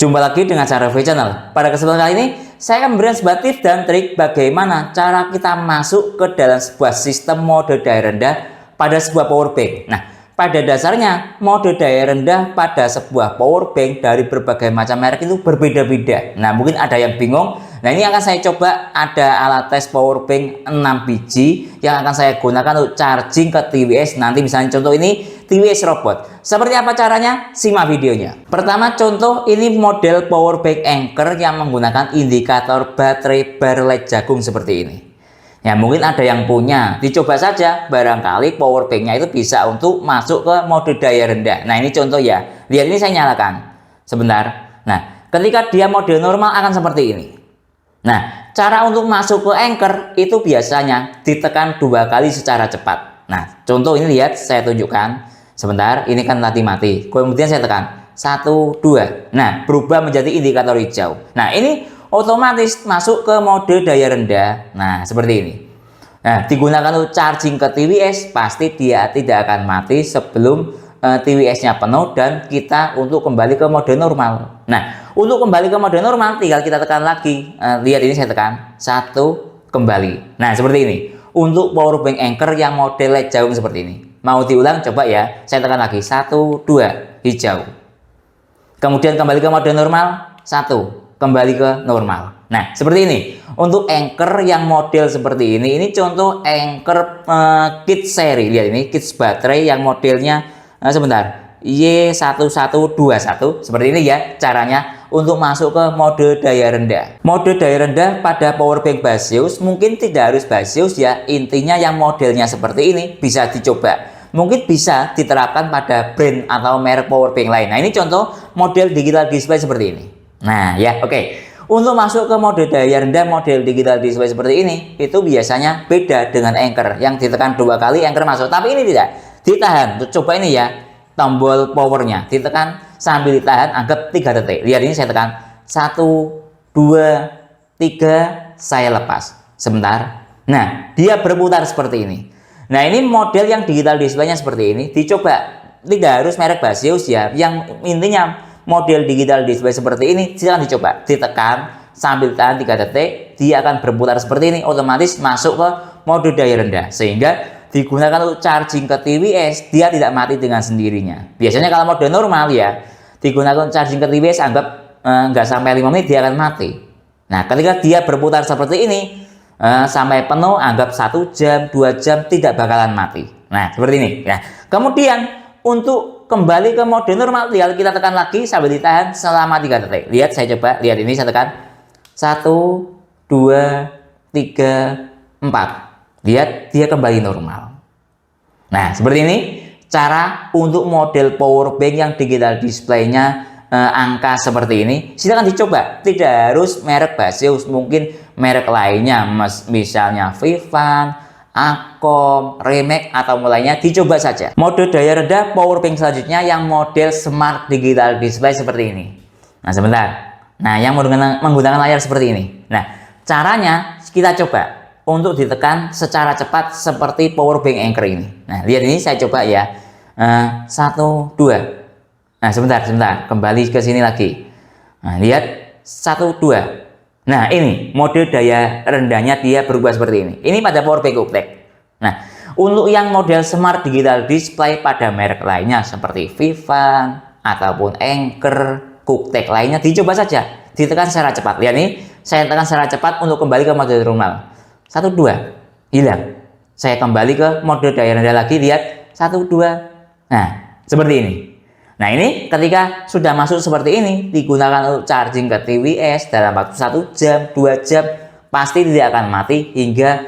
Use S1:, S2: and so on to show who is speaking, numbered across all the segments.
S1: Jumpa lagi dengan cara review channel. Pada kesempatan kali ini, saya akan memberikan sebuah tips dan trik bagaimana cara kita masuk ke dalam sebuah sistem mode daya rendah pada sebuah power bank. Nah, pada dasarnya mode daya rendah pada sebuah power bank dari berbagai macam merek itu berbeda-beda. Nah, mungkin ada yang bingung. Nah, ini akan saya coba, ada alat tes power bank 6 biji yang akan saya gunakan untuk charging ke TWS. Nanti misalnya contoh ini TWS robot. Seperti apa caranya? Simak videonya. Pertama, contoh ini model power bank Anker yang menggunakan indikator baterai barlet jagung seperti ini. Ya, mungkin ada yang punya, dicoba saja, barangkali power banknya itu bisa untuk masuk ke mode daya rendah. Nah, ini contoh ya, lihat ini saya nyalakan sebentar. Nah, ketika dia mode normal akan seperti ini. Nah, cara untuk masuk ke Anker itu biasanya ditekan 2 kali secara cepat. Nah, contoh ini lihat, saya tunjukkan sebentar, ini kan tadi mati, kemudian saya tekan 1, 2, nah berubah menjadi indikator hijau. Nah, ini otomatis masuk ke mode daya rendah. Nah, seperti ini. Nah, digunakan untuk charging ke TWS, pasti dia tidak akan mati sebelum TWS-nya penuh dan kita untuk kembali ke mode normal. Nah, untuk kembali ke mode normal tinggal kita tekan lagi. Lihat ini saya tekan 1, kembali. Nah, seperti ini. Untuk power bank Anker yang model LED jagung seperti ini. Mau diulang coba ya. Saya tekan lagi 1, 2, hijau. Kemudian kembali ke mode normal, 1, kembali ke normal. Nah, seperti ini. Untuk Anker yang model seperti ini contoh Anker kit seri. Lihat ini kit baterai yang modelnya sebentar, Y1121 seperti ini ya caranya untuk masuk ke mode daya rendah. Mode daya rendah pada power bank Baseus mungkin tidak harus Baseus ya, intinya yang modelnya seperti ini bisa dicoba. Mungkin bisa diterapkan pada brand atau merek power bank lain. Nah, ini contoh model digital display seperti ini. Nah ya, oke. Untuk masuk ke mode daya rendah model digital display seperti ini itu biasanya beda dengan Anker yang ditekan 2 kali Anker masuk, tapi ini tidak ditahan. Coba ini ya, tombol powernya ditekan sambil ditahan, anggap 3 detik. Lihat ini saya tekan 1, 2, 3, saya lepas sebentar. Nah, dia berputar seperti ini. Nah, ini model yang digital displaynya seperti ini, dicoba. Tidak harus merek Baseus ya, yang intinya model digital display seperti ini silahkan dicoba, ditekan sambil tahan 3 detik, dia akan berputar seperti ini, otomatis masuk ke mode daya rendah sehingga digunakan untuk charging ke TWS, dia tidak mati dengan sendirinya. Biasanya kalau mode normal ya digunakan untuk charging ke TWS, anggap nggak sampai 5 menit dia akan mati. Nah, ketika dia berputar seperti ini sampai penuh, anggap 1 jam 2 jam tidak bakalan mati. Nah, seperti ini ya. Kemudian untuk kembali ke mode normal tinggal kita tekan lagi sambil ditahan selama 3 detik. Lihat saya coba, lihat ini saya tekan 1, 2, 3, 4. Lihat dia kembali normal. Nah, seperti ini cara untuk model power bank yang digital displaynya angka seperti ini. Silahkan dicoba, tidak harus merek Baseus, mungkin merek lainnya misalnya Vivan, Akom, Remek atau mulainya, dicoba saja. Mode daya rendah power bank selanjutnya yang model smart digital display seperti ini. Nah, sebentar. Nah, yang menggunakan layar seperti ini. Nah, caranya kita coba untuk ditekan secara cepat seperti power bank Anker ini. Nah, lihat ini saya coba ya. 1, 2. Nah, sebentar, kembali ke sini lagi. Nah, lihat 1, 2. Nah, ini mode daya rendahnya dia berubah seperti ini. Ini pada power bank Cooktek. Nah, untuk yang model smart digital display pada merek lainnya seperti Vivan ataupun Anker, Cooktek lainnya dicoba saja, ditekan secara cepat. Lihat nih, saya tekan secara cepat untuk kembali ke mode normal. 1, 2, hilang. Saya kembali ke mode daya rendah lagi, lihat 1, 2. Nah, seperti ini. Nah, ini ketika sudah masuk seperti ini digunakan untuk charging ke TWS dalam waktu 1 jam 2 jam pasti tidak akan mati hingga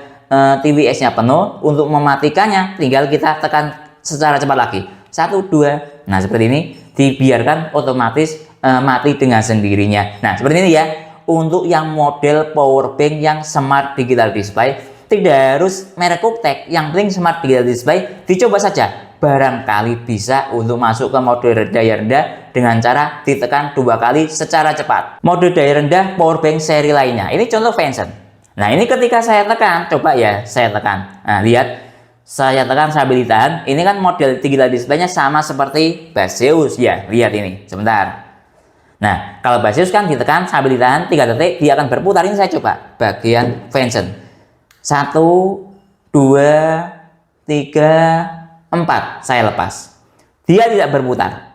S1: TWS-nya penuh. Untuk mematikannya tinggal kita tekan secara cepat lagi 1, 2. Nah, seperti ini dibiarkan otomatis mati dengan sendirinya. Nah, seperti ini ya untuk yang model power bank yang smart digital display. Tidak harus merek Cooktek, yang penting smart digital display, dicoba saja. Barangkali bisa untuk masuk ke mode daya rendah dengan cara ditekan 2 kali secara cepat. Mode daya rendah power bank seri lainnya. Ini contoh Venson. Nah, ini ketika saya tekan, coba ya saya tekan. Nah, lihat saya tekan sambil ditahan. Ini kan model digital displaynya sama seperti Baseus ya. Lihat ini, sebentar. Nah, kalau Basius kan ditekan sambil ditahan 3 detik, dia akan berputar. Ini saya coba bagian function. 1, 2, 3, 4. Saya lepas. Dia tidak berputar.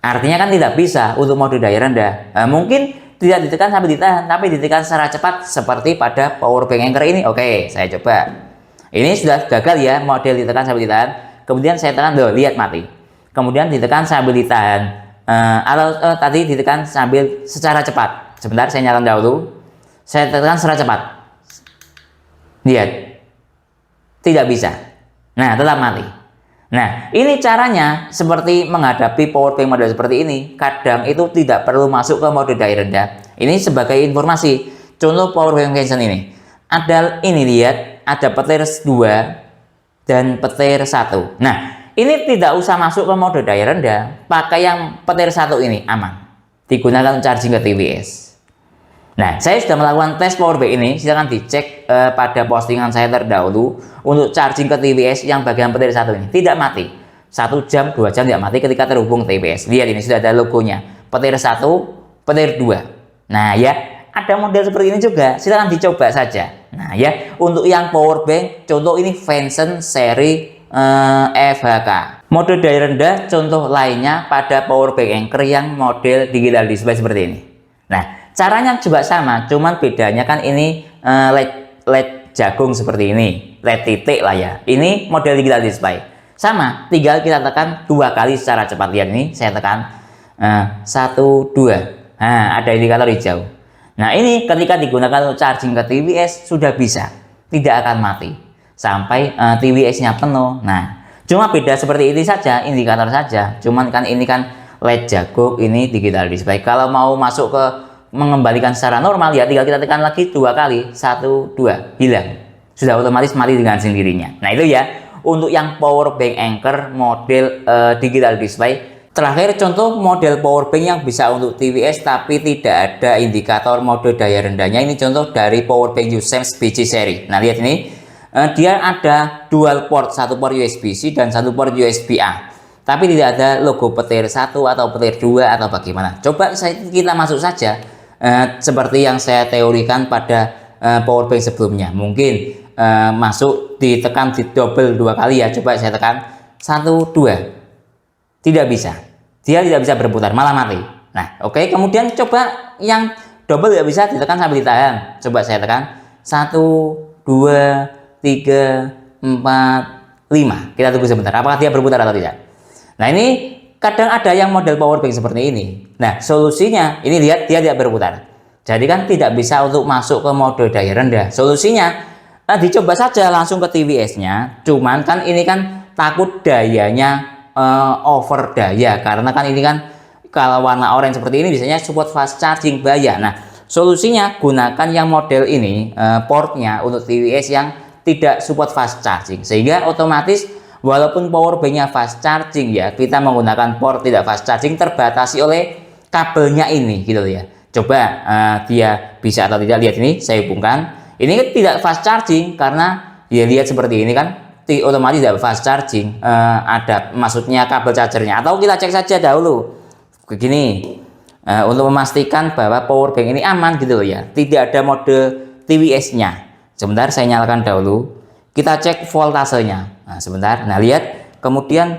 S1: Artinya kan tidak bisa untuk mode daya rendah. Nah, mungkin tidak ditekan sambil ditahan, tapi ditekan secara cepat seperti pada power bank anchor ini. Oke, saya coba. Ini sudah gagal ya, model ditekan sambil ditahan. Kemudian saya tekan, loh, lihat mati. Kemudian ditekan sambil ditahan. Atau tadi ditekan sambil secara cepat. Sebentar, saya nyalakan dahulu. Saya tekan secara cepat. Lihat, tidak bisa. Nah, tetap mati. Nah, ini caranya seperti menghadapi power bank model seperti ini. Kadang itu tidak perlu masuk ke mode daya rendah. Ini sebagai informasi. Contoh power bank function ini. Ada ini, lihat, ada petir 2 dan petir 1. Nah, ini tidak usah masuk ke mode daya rendah. Pakai yang petir 1 ini aman. Digunakan charging ke TWS. Nah, saya sudah melakukan tes power bank ini. Silahkan dicek pada postingan saya terdahulu untuk charging ke TWS yang bagian petir 1 ini. Tidak mati. 1 jam, 2 jam tidak mati ketika terhubung TWS. Lihat, ini sudah ada logonya. Petir 1, petir 2. Nah, ya, ada model seperti ini juga. Silahkan dicoba saja. Nah, ya, untuk yang power bank, contoh ini Venson seri FHK. Mode daya rendah contoh lainnya pada power bank anchor yang model digital display seperti ini. Nah, caranya juga sama, cuman bedanya kan ini LED jagung seperti ini, LED titik lah ya. Ini model digital display. Sama, tinggal kita tekan 2 kali secara cepat. Lihat ini, saya tekan 1, 2. Nah, ada indikator hijau. Nah, ini ketika digunakan untuk charging ke TWS sudah bisa, tidak akan mati sampai TWS-nya penuh. Nah, cuma beda seperti ini saja, indikator saja. Cuman kan ini kan LED jagung, ini digital display. Kalau mau masuk ke mengembalikan secara normal ya tinggal kita tekan lagi 2 kali, 1, 2, hilang. Sudah otomatis mati dengan sendirinya. Nah, itu ya untuk yang power bank anchor model digital display. Terakhir contoh model power bank yang bisa untuk TWS tapi tidak ada indikator mode daya rendahnya. Ini contoh dari power bank Usems BC seri. Nah, lihat ini. Dia ada dual port, satu port USB-C dan satu port USB-A. Tapi tidak ada logo petir 1 atau petir 2 atau bagaimana. Coba kita masuk saja seperti yang saya teorikan pada power bank sebelumnya. Mungkin masuk ditekan di double 2 kali ya. Coba saya tekan 1, 2. Tidak bisa. Dia tidak bisa berputar, malah mati. Nah, oke. Kemudian coba yang double tidak bisa ditekan sambil ditahan. Coba saya tekan 1, 2, 3, 4, 5. Kita tunggu sebentar. Apakah dia berputar atau tidak? Nah, ini kadang ada yang model power bank seperti ini. Nah, solusinya ini lihat dia tidak berputar. Jadi kan tidak bisa untuk masuk ke mode daya rendah. Solusinya dicoba saja langsung ke TWS-nya. Cuman kan ini kan takut dayanya over daya karena kan ini kan kalau warna oranye seperti ini biasanya support fast charging bahaya. Nah, solusinya gunakan yang model ini portnya untuk TWS yang tidak support fast charging sehingga otomatis walaupun power banknya fast charging ya kita menggunakan port tidak fast charging terbatasi oleh kabelnya ini gitu ya. Coba dia bisa atau tidak. Lihat ini saya hubungkan ini tidak fast charging karena ya lihat seperti ini kan otomatis tidak fast charging. Ada maksudnya kabel chargernya atau kita cek saja dahulu begini untuk memastikan bahwa power bank ini aman gitu loh ya, tidak ada mode TWS nya. Sebentar saya nyalakan dahulu, kita cek voltasenya. Nah, sebentar. Nah, lihat kemudian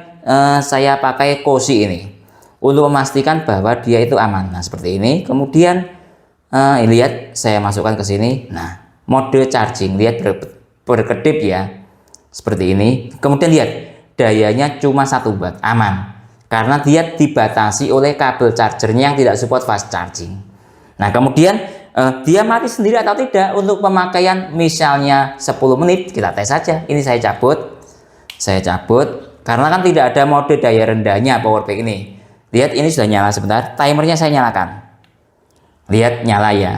S1: saya pakai Kosi ini untuk memastikan bahwa dia itu aman. Nah, seperti ini. Kemudian lihat saya masukkan ke sini. Nah, mode charging lihat berkedip ya seperti ini. Kemudian lihat dayanya cuma 1 watt, aman karena dia dibatasi oleh kabel chargernya yang tidak support fast charging. Nah, kemudian dia mati sendiri atau tidak untuk pemakaian misalnya 10 menit kita tes saja. Ini saya cabut karena kan tidak ada mode daya rendahnya power bank ini. Lihat ini sudah nyala. Sebentar, timernya saya nyalakan. Lihat nyala ya,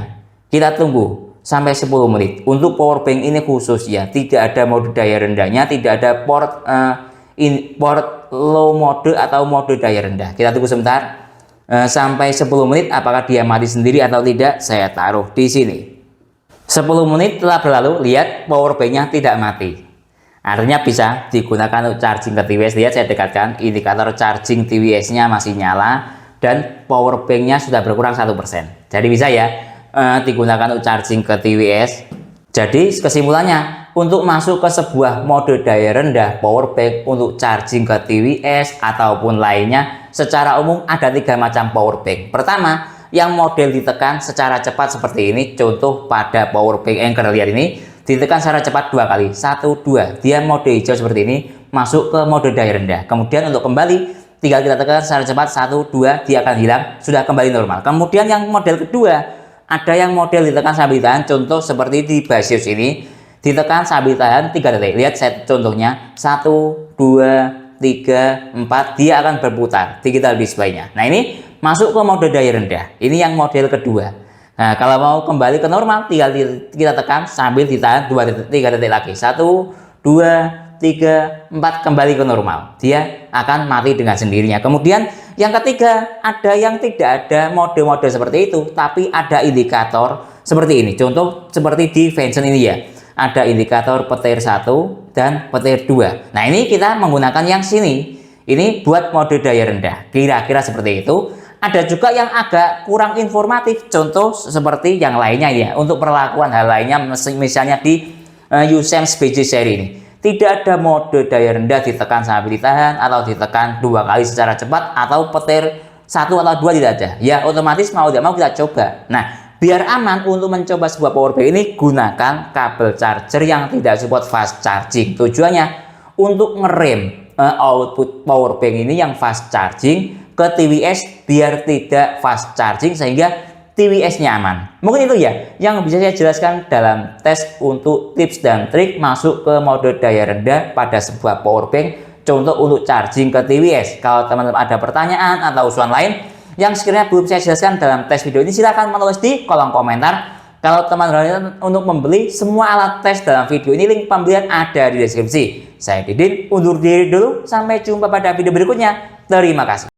S1: kita tunggu sampai 10 menit. Untuk power bank ini khusus ya, tidak ada mode daya rendahnya, tidak ada port port low mode atau mode daya rendah. Kita tunggu sebentar sampai 10 menit. Apakah dia mati sendiri atau tidak saya taruh di sini. 10 menit telah berlalu. Lihat power banknya tidak mati, artinya bisa digunakan untuk charging ke TWS. Lihat saya dekatkan indikator charging TWS nya masih nyala dan power banknya sudah berkurang 1%. Jadi bisa ya digunakan untuk charging ke TWS. Jadi kesimpulannya, untuk masuk ke sebuah mode daya rendah power bank untuk charging ke TWS ataupun lainnya, secara umum ada 3 macam power bank. Pertama, yang model ditekan secara cepat seperti ini, contoh pada power bank Anker lihat ini, ditekan secara cepat 2 kali, 1, 2, dia mode hijau seperti ini, masuk ke mode daya rendah. Kemudian untuk kembali, tinggal kita tekan secara cepat 1, 2, dia akan hilang, sudah kembali normal. Kemudian yang model kedua, ada yang model ditekan sambil ditahan, contoh seperti di Basius ini, ditekan sambil ditahan 3 detik. Lihat saya contohnya, 1, 2, 3, 4, dia akan berputar digital display-nya. Nah ini masuk ke mode daya rendah, ini yang model kedua. Nah kalau mau kembali ke normal, tinggal kita tekan sambil ditahan 2 detik, 3 detik lagi, 1, 2, 3, 4, kembali ke normal, dia akan mati dengan sendirinya. Kemudian yang ketiga, ada yang tidak ada mode-mode seperti itu, tapi ada indikator seperti ini, contoh seperti di Vention ini ya, ada indikator petir 1 dan petir 2. Nah ini kita menggunakan yang sini, ini buat mode daya rendah, kira-kira seperti itu. Ada juga yang agak kurang informatif, contoh seperti yang lainnya ya, untuk perlakuan hal lainnya, misalnya di Usems BJ seri ini, tidak ada mode daya rendah ditekan sambil ditahan atau ditekan 2 kali secara cepat atau petir 1 atau 2, tidak ada ya, otomatis mau tidak mau kita coba. Nah biar aman untuk mencoba sebuah power bank ini, gunakan kabel charger yang tidak support fast charging. Tujuannya untuk ngerem output power bank ini yang fast charging ke TWS biar tidak fast charging sehingga TWS-nya aman. Mungkin itu ya yang bisa saya jelaskan dalam tes untuk tips dan trik masuk ke mode daya rendah pada sebuah power bank, contoh untuk charging ke TWS. Kalau teman-teman ada pertanyaan atau usulan lain yang sekiranya belum saya jelaskan dalam tes video ini, silahkan menulis di kolom komentar. Kalau teman-teman untuk membeli semua alat tes dalam video ini, link pembelian ada di deskripsi. Saya Didin, undur diri dulu, sampai jumpa pada video berikutnya. Terima kasih.